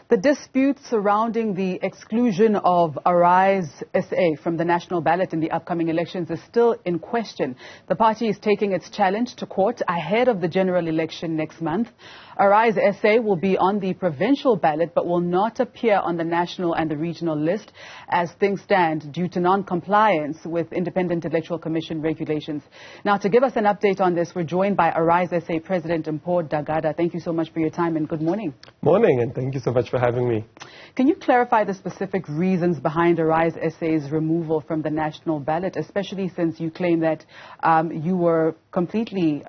The dispute surrounding the exclusion of Arise SA from the national ballot in the upcoming elections is still in question. The party is taking its challenge to court ahead of the general election next month. Arise SA will be on the provincial ballot but will not appear on the national and the regional list as things stand due to non-compliance with Independent Electoral Commission regulations. Now, to give us an update on this, we're joined by Arise SA President Mpho Dagada. Thank you so much for your time and good morning. Morning, and thank you so much for having me. Can you clarify the specific reasons behind Arise SA's removal from the national ballot, especially since you claim that you were completely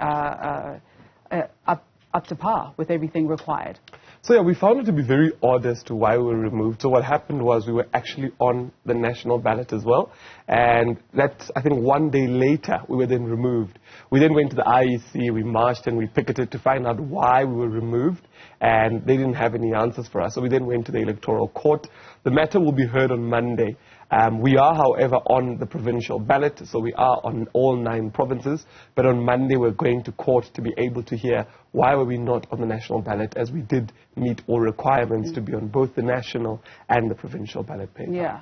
up to par with everything required? So yeah, we found it to be very odd as to why we were removed. So what happened was we were actually on the national ballot as well. And that's, I think, one day later, we were then removed. We then went to the IEC, we marched and we picketed to find out why we were removed. And they didn't have any answers for us. So we then went to the electoral court. The matter will be heard on Monday. We are, however, on the provincial ballot, so we are on all 9 provinces. But on Monday, we're going to court to be able to hear why were we not on the national ballot, as we did meet all requirements to be on both the national and the provincial ballot paper. Yeah.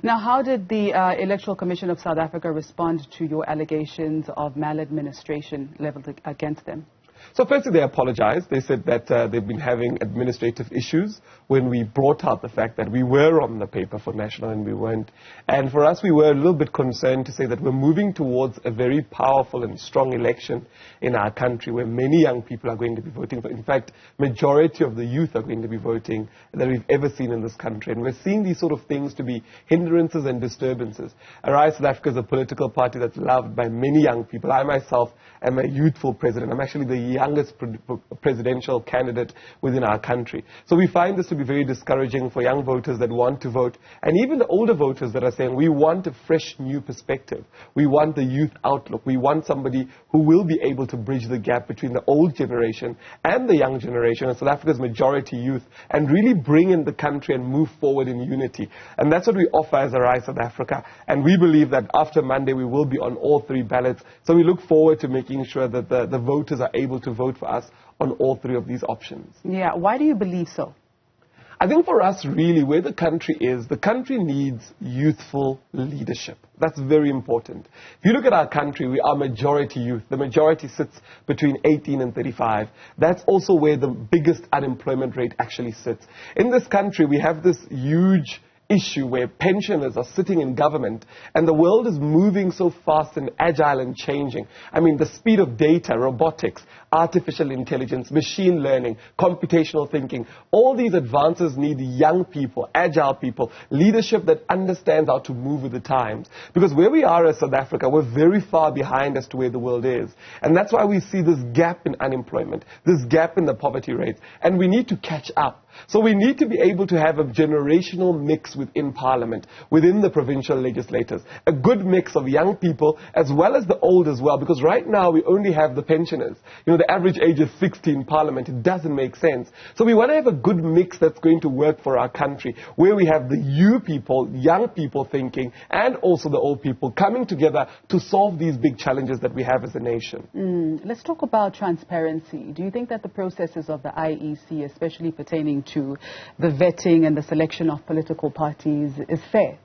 Now, how did the Electoral Commission of South Africa respond to your allegations of maladministration leveled against them? So firstly, they apologized. They said that they've been having administrative issues when we brought out the fact that we were on the paper for national and we weren't. And for us, we were a little bit concerned to say that we're moving towards a very powerful and strong election in our country where many young people are going to be voting for. In fact, majority of the youth are going to be voting that we've ever seen in this country. And we're seeing these sort of things to be hindrances and disturbances. Arise South Africa is a political party that's loved by many young people. I myself am a youthful president. I'm actually the youngest presidential candidate within our country. So we find this to be very discouraging for young voters that want to vote, and even the older voters that are saying we want a fresh new perspective. We want the youth outlook. We want somebody who will be able to bridge the gap between the old generation and the young generation, and South Africa's majority youth, and really bring in the country and move forward in unity. And that's what we offer as Arise South Africa. And we believe that after Monday we will be on all 3 ballots. So we look forward to making sure that the voters are able to vote for us on all 3 of these options. Yeah, why do you believe so? I think for us, really, where the country is, the country needs youthful leadership. That's very important. If you look at our country, we are majority youth. The majority sits between 18 and 35. That's also where the biggest unemployment rate actually sits. In this country, we have this huge issue where pensioners are sitting in government and the world is moving so fast and agile and changing. I mean, the speed of data, robotics, artificial intelligence, machine learning, computational thinking, all these advances need young people, agile people, leadership that understands how to move with the times. Because where we are as South Africa, we're very far behind as to where the world is. And that's why we see this gap in unemployment, this gap in the poverty rates, and we need to catch up. So we need to be able to have a generational mix within Parliament, within the provincial legislators, a good mix of young people as well as the old as well, because right now we only have the pensioners. You know, the average age is 60 in Parliament. It doesn't make sense. So we want to have a good mix that's going to work for our country, where we have the you people, young people thinking, and also the old people coming together to solve these big challenges that we have as a nation. Let's talk about transparency. Do you think that the processes of the IEC, especially pertaining to the vetting and the selection of political parties, is fair?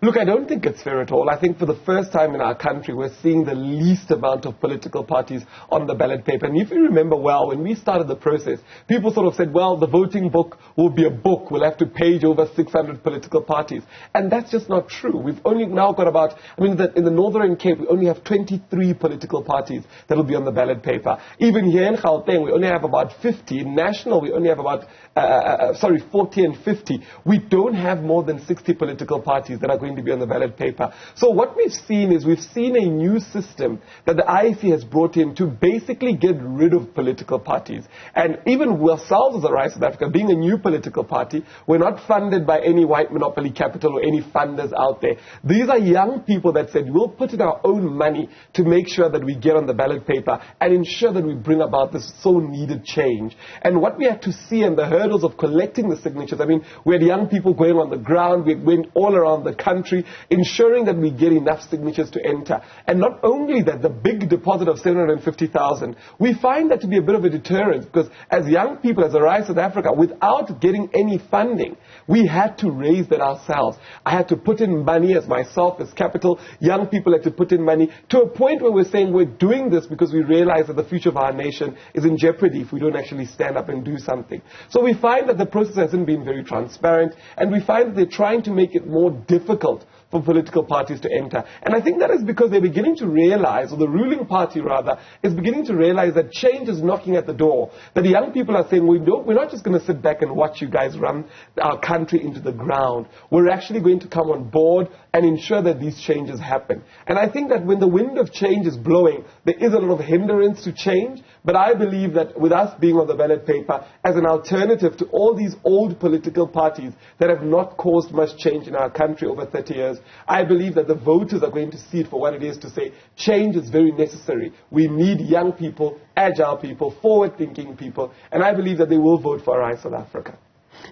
Look, I don't think it's fair at all. I think for the first time in our country, we're seeing the least amount of political parties on the ballot paper. And if you remember well, when we started the process, people sort of said, well, the voting book will be a book. We'll have to page over 600 political parties. And that's just not true. We've only now got about, in the Northern Cape, we only have 23 political parties that will be on the ballot paper. Even here in Gauteng, we only have about 50. In National, we only have about, 40 and 50. We don't have more than 60 political parties that are going to be on the ballot paper. So what we've seen is we've seen a new system that the IEC has brought in to basically get rid of political parties. And even ourselves as Arise South Africa, being a new political party, we're not funded by any white monopoly capital or any funders out there. These are young people that said, we'll put in our own money to make sure that we get on the ballot paper and ensure that we bring about this so needed change. And what we had to see and the hurdles of collecting the signatures, we had young people going on the ground, we went all around the country, country, ensuring that we get enough signatures to enter. And not only that, the big deposit of 750,000, we find that to be a bit of a deterrent, because as young people, as Arise South Africa, without getting any funding, we had to raise that ourselves. I had to put in money as myself, as capital. Young people had to put in money to a point where we're saying we're doing this because we realize that the future of our nation is in jeopardy if we don't actually stand up and do something. So we find that the process hasn't been very transparent, and we find that they're trying to make it more difficult for political parties to enter. And I think that is because they're beginning to realize, or the ruling party rather, is beginning to realize that change is knocking at the door. That the young people are saying, we're not just going to sit back and watch you guys run our country into the ground. We're actually going to come on board and ensure that these changes happen. And I think that when the wind of change is blowing, there is a lot of hindrance to change. But I believe that with us being on the ballot paper as an alternative to all these old political parties that have not caused much change in our country over 30 years, I believe that the voters are going to see it for what it is, to say change is very necessary. We need young people, agile people, forward-thinking people, and I believe that they will vote for Arise South Africa.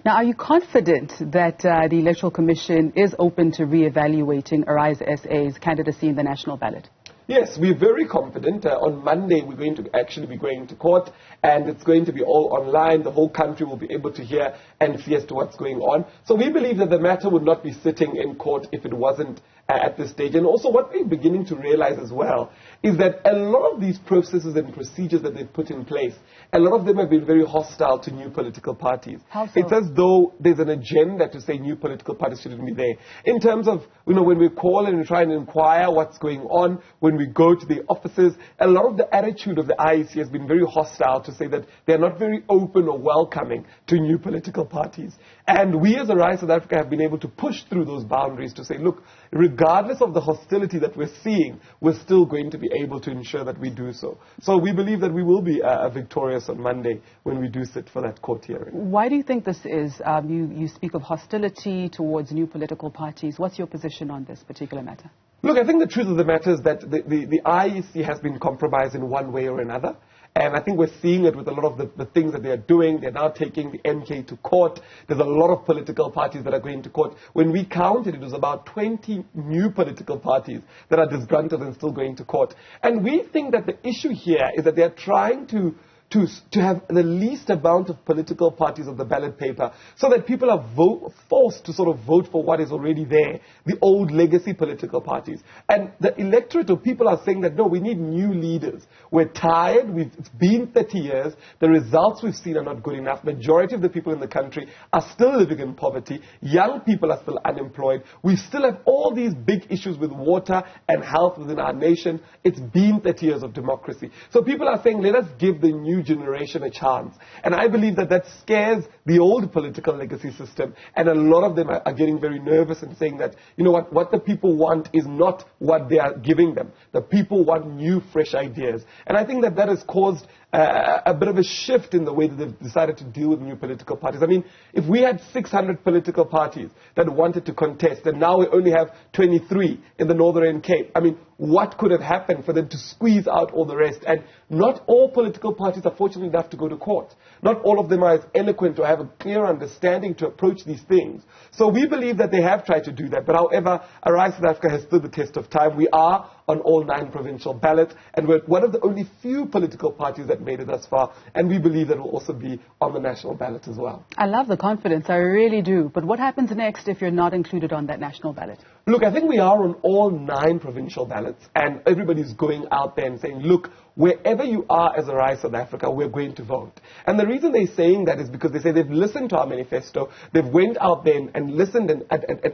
Now, are you confident that the Electoral Commission is open to re-evaluating Arise SA's candidacy in the national ballot? Yes, we're very confident. On Monday, we're going to actually be going to court, and it's going to be all online. The whole country will be able to hear and see as to what's going on. So we believe that the matter would not be sitting in court if it wasn't at this stage. And also what we're beginning to realize as well is that a lot of these processes and procedures that they've put in place, a lot of them have been very hostile to new political parties. How so? It's as though there's an agenda to say new political parties shouldn't be there. In terms of, when we call and we try and inquire what's going on, when we go to the offices, a lot of the attitude of the IEC has been very hostile to say that they're not very open or welcoming to new political parties. And we as Arise South Africa have been able to push through those boundaries to say, look, regardless of the hostility that we're seeing, we're still going to be able to ensure that we do so. So we believe that we will be victorious on Monday when we do sit for that court hearing. Why do you think this is? You speak of hostility towards new political parties. What's your position on this particular matter? Look, I think the truth of the matter is that the IEC has been compromised in one way or another. And I think we're seeing it with a lot of the things that they are doing. They're now taking the MK to court. There's a lot of political parties that are going to court. When we counted, it was about 20 new political parties that are disgruntled and still going to court. And we think that the issue here is that they're trying to have the least amount of political parties on the ballot paper so that people are forced to sort of vote for what is already there, the old legacy political parties. And the electorate of people are saying that, no, we need new leaders. We're tired. It's been 30 years. The results we've seen are not good enough. Majority of the people in the country are still living in poverty. Young people are still unemployed. We still have all these big issues with water and health within our nation. It's been 30 years of democracy. So people are saying, let us give the new generation a chance. And I believe that that scares the old political legacy system, and a lot of them are getting very nervous and saying that, what the people want is not what they are giving them. The people want new, fresh ideas. And I think that has caused a bit of a shift in the way that they've decided to deal with new political parties. I mean, if we had 600 political parties that wanted to contest, and now we only have 23 in the Northern Cape, I mean, what could have happened for them to squeeze out all the rest? And not all political parties are fortunate enough to go to court. Not all of them are as eloquent or have a clear understanding to approach these things. So we believe that they have tried to do that. But however, Arise South Africa has stood the test of time. We are on all 9 provincial ballots, and we're one of the only few political parties that made it thus far, and we believe that will also be on the national ballot as well. I love the confidence, I really do. But what happens next if you're not included on that national ballot? Look, I think we are on all 9 provincial ballots, and everybody's going out there and saying, look, wherever you are as Arise South Africa, we're going to vote. And the reason they're saying that is because they say they've listened to our manifesto, they've went out there and listened and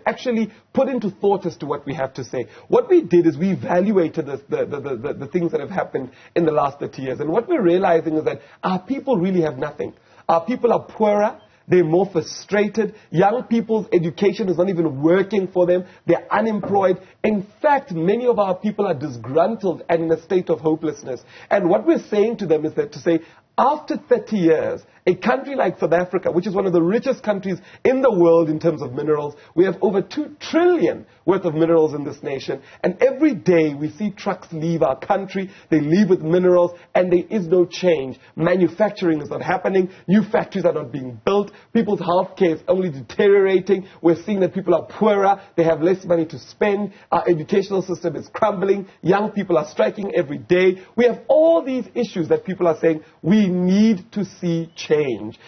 actually put into thought as to what we have to say. What we did is we evaluated the things that have happened in the last 30 years. And what we're realizing is that our people really have nothing. Our people are poorer. They're more frustrated. Young people's education is not even working for them. They're unemployed. In fact, many of our people are disgruntled and in a state of hopelessness. And what we're saying to them is that to say, after 30 years, a country like South Africa, which is one of the richest countries in the world in terms of minerals, we have over 2 trillion worth of minerals in this nation. And every day we see trucks leave our country, they leave with minerals, and there is no change. Manufacturing is not happening, new factories are not being built, people's healthcare is only deteriorating, we're seeing that people are poorer, they have less money to spend, our educational system is crumbling, young people are striking every day. We have all these issues that people are saying we need to see change.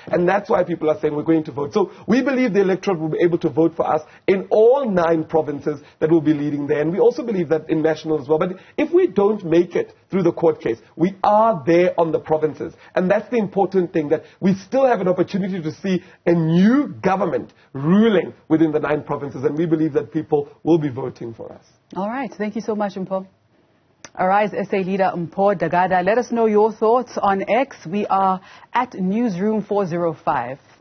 And that's why people are saying we're going to vote. So we believe the electorate will be able to vote for us in all 9 provinces that will be leading there. And we also believe that in national as well. But if we don't make it through the court case, we are there on the provinces. And that's the important thing, that we still have an opportunity to see a new government ruling within the 9 provinces. And we believe that people will be voting for us. All right. Thank you so much, Mpho. Arise SA leader Mpho Dagada. Let us know your thoughts on X. We are at Newzroom 405.